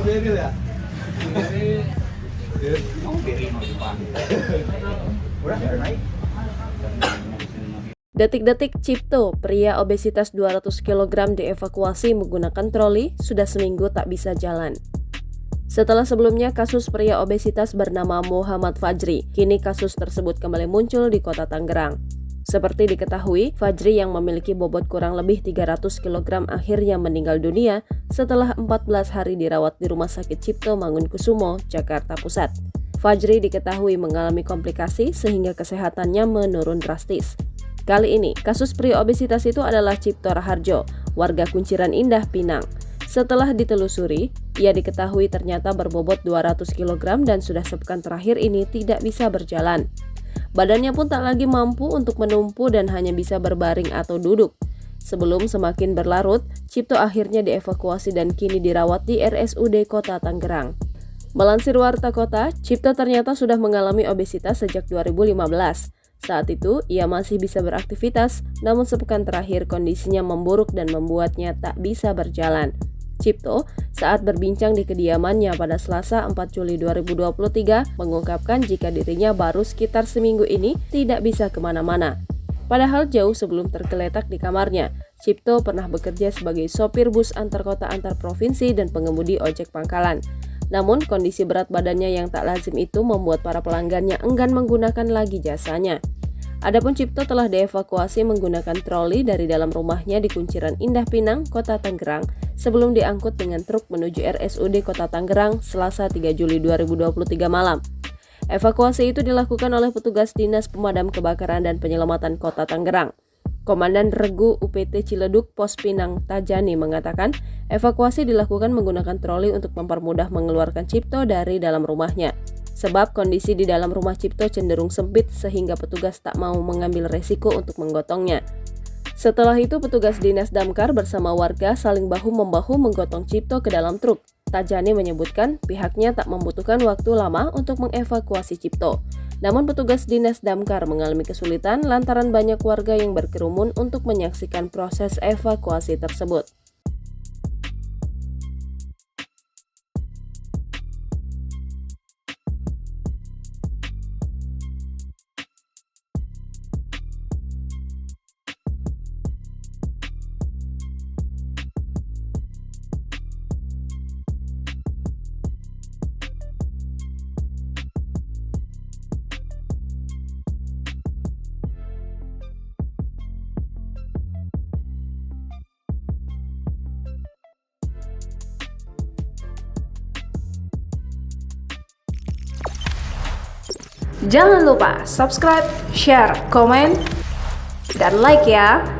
Beril ya? Udah naik. Detik-detik Cipto, pria obesitas 200 kg dievakuasi menggunakan troli, sudah seminggu tak bisa jalan. Setelah sebelumnya kasus pria obesitas bernama Muhammad Fajri, kini kasus tersebut kembali muncul di kota Tangerang. Seperti diketahui, Fajri yang memiliki bobot kurang lebih 300 kg akhirnya meninggal dunia setelah 14 hari dirawat di Rumah Sakit Cipto Mangunkusumo, Jakarta Pusat. Fajri diketahui mengalami komplikasi sehingga kesehatannya menurun drastis. Kali ini, kasus pria obesitas itu adalah Cipto Raharjo, warga Kunciran Indah, Pinang. Setelah ditelusuri, ia diketahui ternyata berbobot 200 kg dan sudah sepekan terakhir ini tidak bisa berjalan. Badannya pun tak lagi mampu untuk menumpu dan hanya bisa berbaring atau duduk. Sebelum semakin berlarut, Cipto akhirnya dievakuasi dan kini dirawat di RSUD Kota Tangerang. Melansir Warta Kota, Cipto ternyata sudah mengalami obesitas sejak 2015. Saat itu, ia masih bisa beraktivitas, namun sepekan terakhir kondisinya memburuk dan membuatnya tak bisa berjalan. Cipto, saat berbincang di kediamannya pada Selasa 4 Juli 2023, mengungkapkan jika dirinya baru sekitar seminggu ini tidak bisa kemana-mana. Padahal jauh sebelum tergeletak di kamarnya, Cipto pernah bekerja sebagai sopir bus antar kota antar provinsi dan pengemudi ojek pangkalan. Namun, kondisi berat badannya yang tak lazim itu membuat para pelanggannya enggan menggunakan lagi jasanya. Adapun Cipto telah dievakuasi menggunakan troli dari dalam rumahnya di Kunciran Indah Pinang, Kota Tangerang, sebelum diangkut dengan truk menuju RSUD Kota Tangerang Selasa 3 Juli 2023 malam. Evakuasi itu dilakukan oleh petugas Dinas Pemadam Kebakaran dan Penyelamatan Kota Tangerang. Komandan Regu UPT Ciledug Pos Pinang Tajani mengatakan evakuasi dilakukan menggunakan troli untuk mempermudah mengeluarkan Cipto dari dalam rumahnya. Sebab kondisi di dalam rumah Cipto cenderung sempit sehingga petugas tak mau mengambil resiko untuk menggotongnya. Setelah itu petugas Dinas Damkar bersama warga saling bahu-membahu menggotong Cipto ke dalam truk. Tajani menyebutkan pihaknya tak membutuhkan waktu lama untuk mengevakuasi Cipto. Namun petugas Dinas Damkar mengalami kesulitan lantaran banyak warga yang berkerumun untuk menyaksikan proses evakuasi tersebut. Jangan lupa subscribe, share, komen, dan like ya.